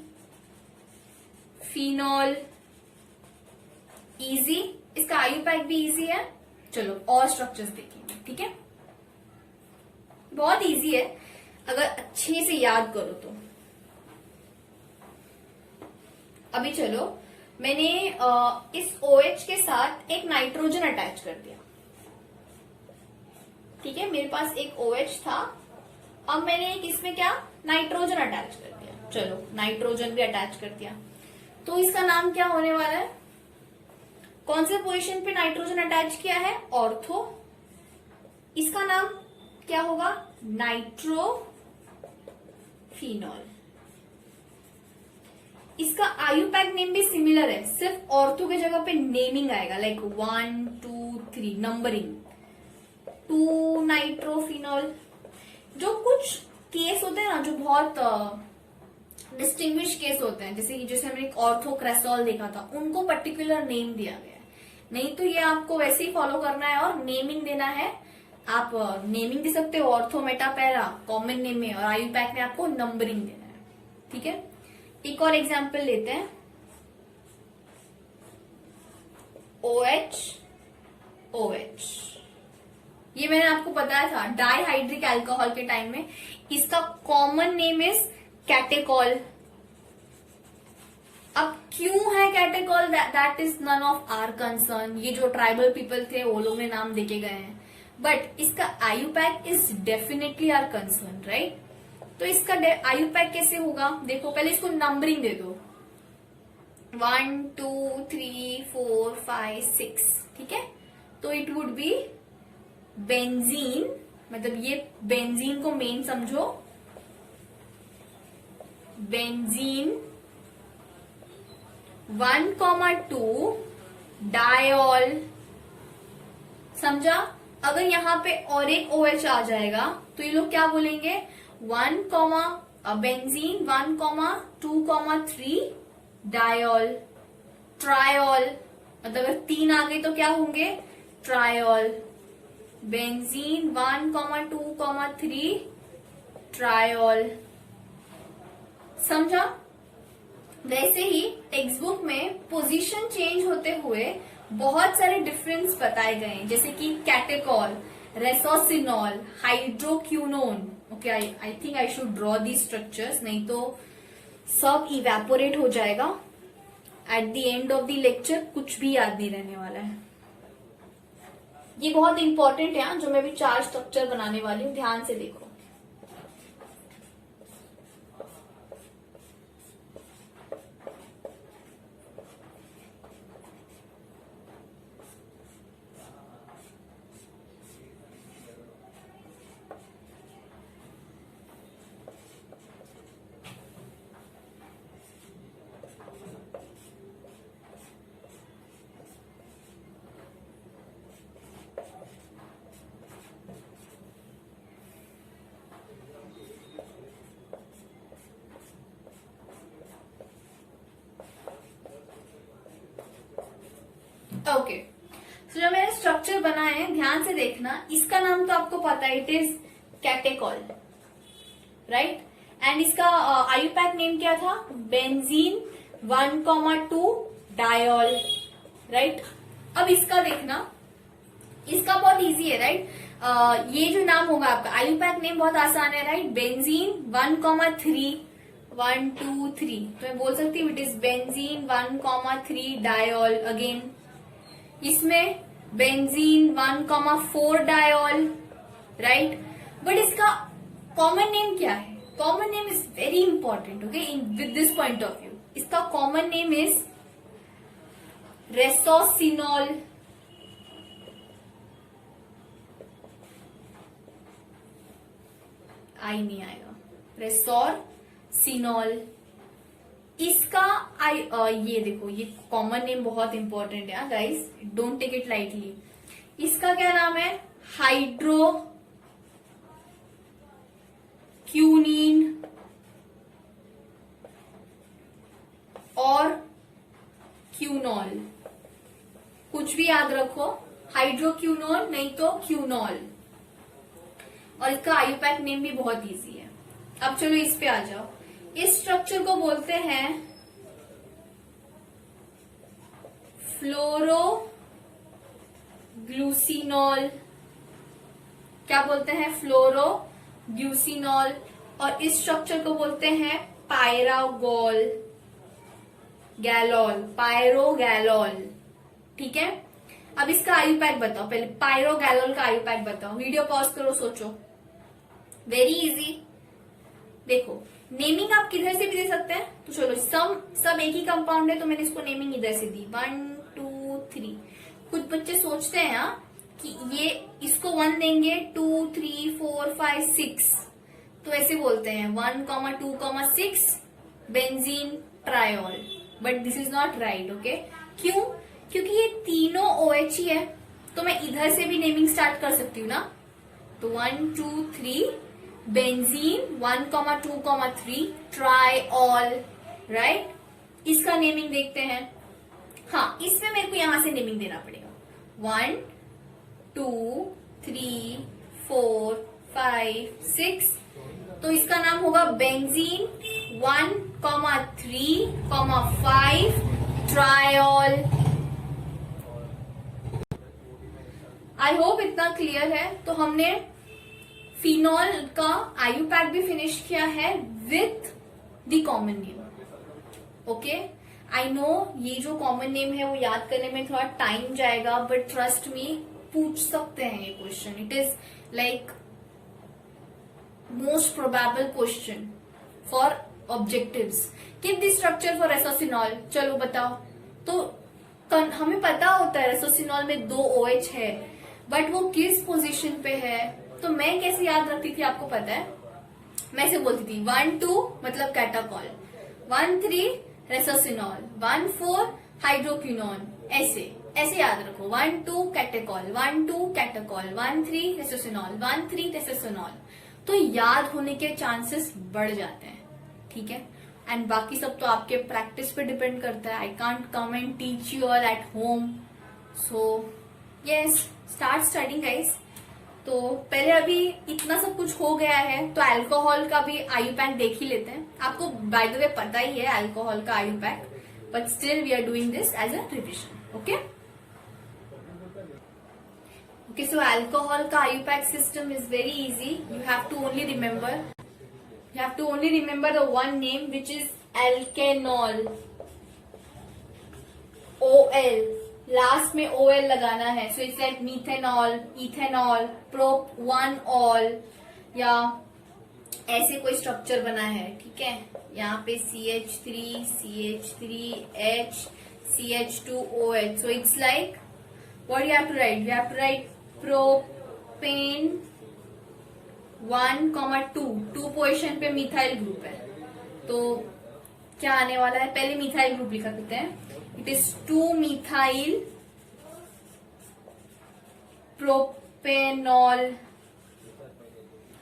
फिनॉल। इजी, इसका आयुपैक भी इजी है। चलो और स्ट्रक्चर्स देखेंगे, ठीक है? बहुत इजी है अगर अच्छे से याद करो तो। अभी चलो, मैंने इस OH के साथ एक नाइट्रोजन अटैच कर दिया, ठीक है? मेरे पास एक OH था, अब मैंने एक इसमें क्या नाइट्रोजन अटैच कर दिया। चलो नाइट्रोजन भी अटैच कर दिया, तो इसका नाम क्या होने वाला है? कौन से पोजीशन पे नाइट्रोजन अटैच किया है? ऑर्थो। इसका नाम क्या होगा? नाइट्रोफिनॉल। इसका आयुपैक नेम भी सिमिलर है, सिर्फ ऑर्थो के जगह पे नेमिंग आएगा, लाइक 1 2 3 नंबरिंग। 2 नाइट्रोफिनॉल। जो कुछ केस होते हैं ना जो बहुत डिस्टिंग्विश केस होते हैं, जैसे हमने एक ऑर्थो क्रेसॉल देखा था, उनको पर्टिकुलर नेम दिया गया है। नहीं तो ये आपको वैसे ही फॉलो करना है और नेमिंग देना है। आप नेमिंग दे सकते हो ortho, meta, para, common name में, और आईयूपैक में आपको नंबरिंग देना है। ठीक है, एक और एग्जाम्पल लेते हैं। OH OH, ये मैंने आपको बताया था डाइहाइड्रिक अल्कोहल के टाइम में। इसका कॉमन नेम इज कैटेकॉल। अब क्यों है catechol, that is none of our concern. ये जो ट्राइबल पीपल थे वो लोग ने नाम देके गए हैं, बट इसका IUPAC is definitely our concern, right. तो इसका आईयूपैक कैसे होगा, देखो पहले इसको नंबरिंग दे दो, 1 2 3 4 5 6, ठीक है। तो इट वुड बी बेंजीन, मतलब ये बेंजीन को मेन समझो, बेंजीन 1,2 डायोल, समझा। अगर यहाँ पे और एक OH आ जाएगा तो ये लोग क्या बोलेंगे, बेंजीन 1,2,3 डायोल, ट्रायोल, मतलब अगर 3 आ गए तो क्या होंगे, ट्रायोल। बेंजीन 1,2,3 ट्रायोल, समझा। वैसे ही टेक्स्ट बुक में पोजीशन चेंज होते हुए बहुत सारे डिफरेंस बताए गए हैं, जैसे कि catechol, resorcinol, hydroquinone. Okay, I think I should draw the structures, नहीं तो सब इवेपोरेट हो जाएगा। At the end of the lecture कुछ भी याद नहीं रहने वाला है। ये बहुत इंपॉर्टेंट है, जो मैं भी 4 स्ट्रक्चर बनाने वाली हूँ, ध्यान से देखो। ओके, तो जो मैंने स्ट्रक्चर बनाए हैं ध्यान से देखना। इसका नाम तो आपको पता है, it is catechol, right. And इसका आईयूपैक नेम क्या था, बेंजीन 1,2 डायोल, राइट। अब इसका देखना, इसका बहुत इजी है, राइट। ये जो नाम होगा आपका, आईयूपैक नेम बहुत आसान है, राइट। बेंजीन 1,3 1 2 3, तो मैं बोल सकती हूँ it is benzene 1,3 diol. Again इसमें बेंजीन 1,4 डायोल, राइट। बट इसका कॉमन नेम क्या है, common name is very important, okay, with this point of view. इसका common name is resorcinol. I नहीं आएगा, रेसोसिनॉल। इसका ये देखो, ये कॉमन नेम बहुत इंपॉर्टेंट है guys, don't take it lightly. इसका क्या नाम है, हाइड्रो क्यूनिन और क्यूनॉल, कुछ भी याद रखो, हाइड्रोक्यूनोन नहीं तो क्यूनॉल। और इसका आईयूपैक नेम भी बहुत इजी है। अब चलो इस पे आ जाओ। इस स्ट्रक्चर को बोलते हैं फ्लोरोग्लूसिनॉल। क्या बोलते हैं, फ्लोरोग्लूसिनॉल। और इस स्ट्रक्चर को बोलते हैं पायरागोल गैलोल, पायरोगैलोल, ठीक है। अब इसका आईयूपैक बताओ, पहले पायरोगैलोल का आईयूपैक बताओ। वीडियो पॉज करो, सोचो, वेरी इजी। देखो नेमिंग आप किधर से भी दे सकते हैं, तो चलो सब एक ही कंपाउंड है तो मैंने इसको नेमिंग इधर से दी, 1 2 3। कुछ बच्चे सोचते हैं कि ये इसको 1 देंगे, 2 3 4 5 6, तो ऐसे बोलते हैं 1,2,6 benzene triol, but this is not right, okay. क्यों, क्योंकि ये तीनों OH ही है, तो मैं इधर से भी नेमिंग स्टार्ट कर सकती हूँ ना। तो 1 2 3 बेंजीन 1,2,3 ट्राइऑल, राइट। इसका नेमिंग देखते हैं, हाँ, इसमें मेरे को यहां से नेमिंग देना पड़ेगा। 1 2 3 4 5 6, तो इसका नाम होगा बेंजीन 1,3,5 ट्रायोल। आई होप इतना क्लियर है। तो हमने फिनॉल का आयुपैक भी फिनिश किया है with the common name. Okay, I know ये जो कॉमन नेम है वो याद करने में थोड़ा टाइम जाएगा, बट ट्रस्ट मी, पूछ सकते हैं ये question. It is like most probable question for objectives. Give the structure for resorcinol. चलो बताओ। तो हमें पता होता है रेसोसिनॉल में 2 OH है, बट वो किस पोजीशन पे है, तो मैं कैसे याद रखती थी आपको पता है? मैं ऐसे बोलती थी 1 2 मतलब कैटाकॉल, 1 3 रेसोसिनॉल, 1 4 हाइड्रोक्विनोन। ऐसे याद रखो। 1 2 कैटेकॉल, 1 2 कैटाकॉल, 1 3 रेसोसिनॉल, 1 3 रेसोसिनॉल। तो याद होने के चांसेस बढ़ जाते हैं, ठीक है। एंड बाकी सब तो आपके प्रैक्टिस पे डिपेंड करता है। I can't come and teach you all at home. So yes, start studying guys. तो पहले अभी इतना सब कुछ हो गया है, तो अल्कोहल का भी आयुपैक देख ही लेते हैं। आपको बाय द वे पता ही है अल्कोहल का IUPAC, but still we are doing this as a revision. Okay okay, so alcohol का IUPAC system is very easy. You have to only remember the one name which is alkanol. OL, last में OL लगाना है। So it's like methanol, ethanol, prop 1-ऑल, या ऐसे कोई structure बना है, ठीक है। यहाँ पे CH3, CH3H, CH2OH. So it's like, what you have to write? You have to write propane 1,2. 2 position पे मिथाइल ग्रुप है, तो क्या आने वाला है? पहले मिथाइल ग्रुप लिखा करते हैं। It is 2-methyl propanol.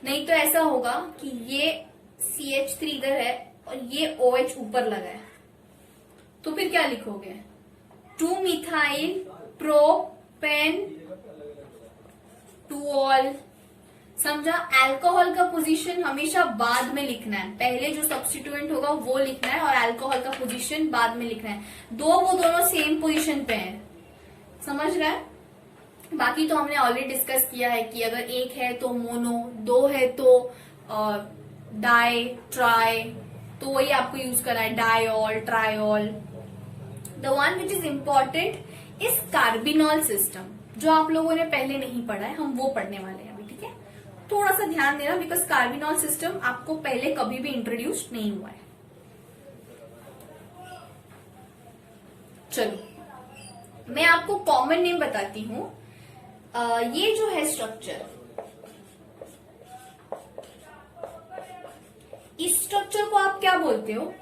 नहीं तो ऐसा होगा कि ये CH3 इधर है और ये OH ऊपर लगा है, तो फिर क्या लिखोगे? 2-methyl propane 2-ऑल। समझा? अल्कोहल का पोजीशन हमेशा बाद में लिखना है। पहले जो सब्स्टिट्यूएंट होगा वो लिखना है और अल्कोहल का पोजीशन बाद में लिखना है। वो दोनों सेम पोजीशन पे हैं। समझ रहा है? बाकी तो हमने ऑलरेडी डिस्कस किया है कि अगर एक है तो मोनो, 2 है तो डाई, ट्राई, तो वही आपको यूज करना है, diol, triol. The one which is important is carbinol system, जो आप लोगों ने पहले नहीं पढ़ा है, हम वो पढ़ने वाले हैं अभी, ठीक है। थोड़ा सा ध्यान देना, बिकॉज कार्बिनॉल सिस्टम आपको पहले कभी भी इंट्रोड्यूस नहीं हुआ है। चलो मैं आपको कॉमन नेम बताती हूं। ये जो है स्ट्रक्चर, इस स्ट्रक्चर को आप क्या बोलते हो?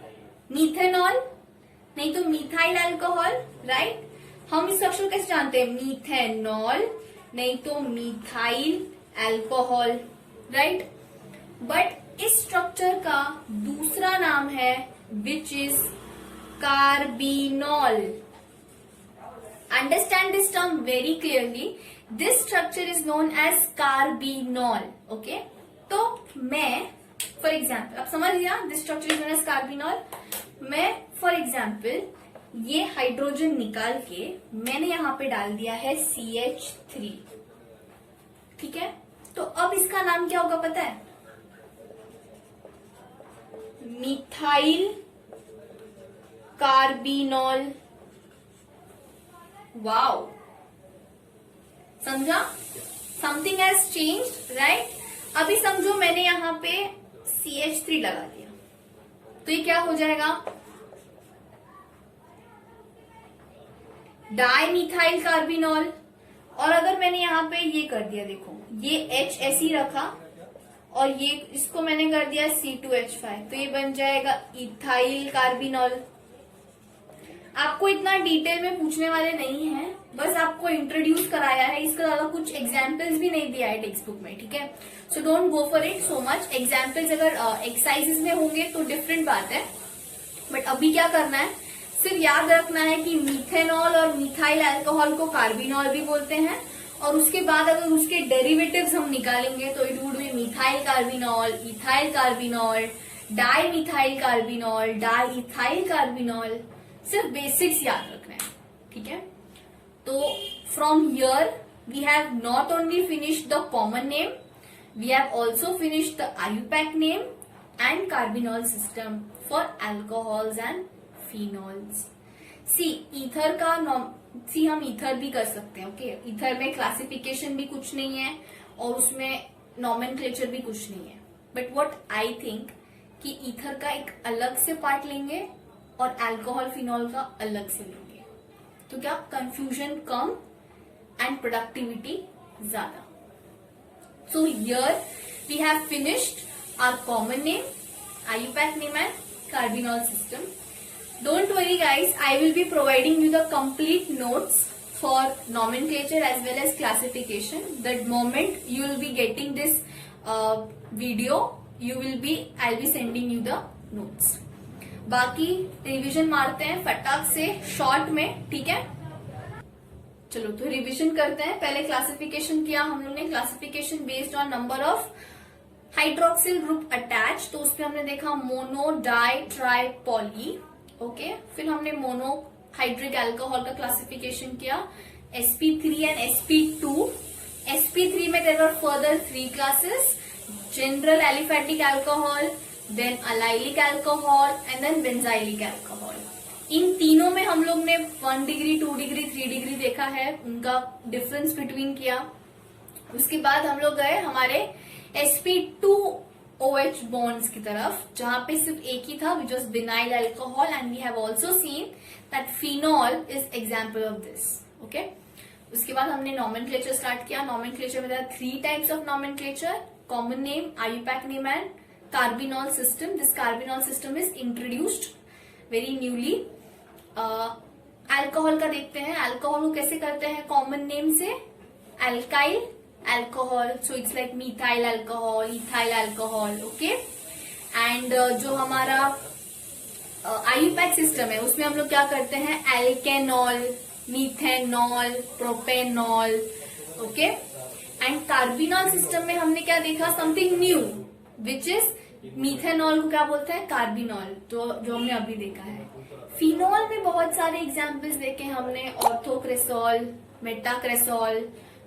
मीथेनॉल, नहीं तो मिथाइल अल्कोहल, राइट। हम इस स्ट्रक्चर कैसे जानते हैं? मीथेनॉल, नहीं तो मिथाइल अल्कोहल, राइट। बट इस स्ट्रक्चर का दूसरा नाम है which is carbinol. Understand this term very clearly. This structure is known as carbinol. Okay, तो मैं फॉर एग्जाम्पल, आप समझ लिया, this structure is known as carbinol. मैं फॉर एग्जाम्पल ये हाइड्रोजन निकाल के मैंने यहां पे डाल दिया है CH3, ठीक है। तो अब इसका नाम क्या होगा पता है? Methyl carbinol. वाओ, समझा? Something has changed, right. अभी समझो मैंने यहां पे CH3 लगा दिया, तो ये क्या हो जाएगा? Die methyl carbinol. और अगर मैंने यहाँ पे ये कर दिया, देखो ये H ऐसे ही रखा और ये इसको मैंने कर दिया C2H5, तो ये बन जाएगा इथाइल कार्बिनॉल। आपको इतना डिटेल में पूछने वाले नहीं है, बस आपको इंट्रोड्यूस कराया है, इसका ज्यादा कुछ एग्जाम्पल्स भी नहीं दिया है टेक्स्ट बुक में, ठीक है। So don't go for it so much. Examples अगर एक्सरसाइजेस में होंगे तो डिफरेंट बात है, बट अभी क्या करना है, सिर्फ याद रखना है कि मीथेनॉल और मिथाइल अल्कोहल को कार्बिनॉल भी बोलते हैं, और उसके बाद अगर उसके डेरिवेटिव्स हम निकालेंगे तो it would be methyl carbinol, ethyl carbinol, di methyl carbinol, di ethyl carbinol. सिर्फ बेसिक्स याद रखना है, ठीक है। तो from here we have not only finished the common name, we have also finished the IUPAC name and carbinol system for alcohols and phenols. Ether का हम ether भी कर सकते हैं, ओके। ईथर में क्लासिफिकेशन भी कुछ नहीं है और उसमें नॉमेनक्लेचर भी कुछ नहीं है, बट व्हाट आई थिंक कि ईथर का एक अलग से पार्ट लेंगे और अल्कोहल फिनॉल का अलग से लेंगे, तो क्या कंफ्यूजन कम एंड प्रोडक्टिविटी ज्यादा। So here we have finished our common name, IUPAC name and carbinol system. Don't worry guys, I will be providing you the complete notes for nomenclature as well as classification. The moment you will be getting this video, I'll be sending you the notes. बाकी revision मारते हैं फटाक से short में, ठीक है। चलो तो रिवीजन करते हैं। पहले क्लासिफिकेशन किया हम लोग ने, classification based on number of hydroxyl group attach, तो उसमें हमने देखा mono, di, tri, poly, okay. फिर हमने मोनो हाइड्रिक अल्कोहल का क्लासिफिकेशन किया, sp3 एंड sp2। sp3 में there are further 3 classes, general aliphatic alcohol, then allylic alcohol and then benzylic alcohol. इन तीनों में हम लोग ने 1 डिग्री, 2 डिग्री, 3 डिग्री देखा है, उनका डिफरेंस बिटवीन किया। उसके बाद हम लोग गए हमारे sp2OH बॉन्ड्स की तरफ, जहां पे सिर्फ एक ही था, which was vinyl alcohol, and we have also seen that phenol is example of this, okay. उसके बाद हमने नॉमेनक्लेचर स्टार्ट किया। नॉमेनक्लेचर में 3 types of nomenclature, common name, IUPAC name and carbinol system. This carbinol system is introduced very newly. Alcohol का देखते हैं, alcohol को कैसे करते हैं, कॉमन नेम से alkyl alcohol, so it's like methyl alcohol, ethyl alcohol, okay. And जो हमारा IUPAC सिस्टम है उसमें हम लोग क्या करते हैं, alkanol, methanol, propanol, okay. And carbinol system में हमने क्या देखा, something new, which is methanol को क्या बोलते हैं, कार्बिनॉल, तो जो हमने अभी देखा है। फिनॉल में बहुत सारे एग्जाम्पल्स देखे हमने, ऑर्थोक्रेसॉल, मेटाक्रेसॉल,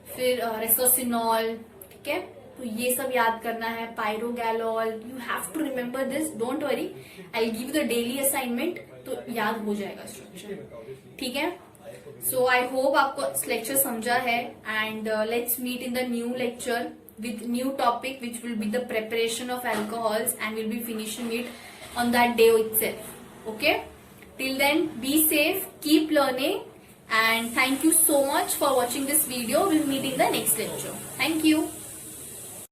फिर रेसोसिनॉल, ठीक है। तो ये सब याद करना है, pyrogallol, you have to remember this, don't worry, I give the daily assignment, तो याद हो जाएगा स्ट्रक्चर, ठीक है। सो आई होप आपको लेक्चर समझा है, and let's meet in the new lecture with new topic which will be the preparation of alcohols, and we'll be finishing it on that day itself, okay. Till then, be safe, keep learning, and thank you so much for watching this video. We'll meet in the next lecture. Thank you.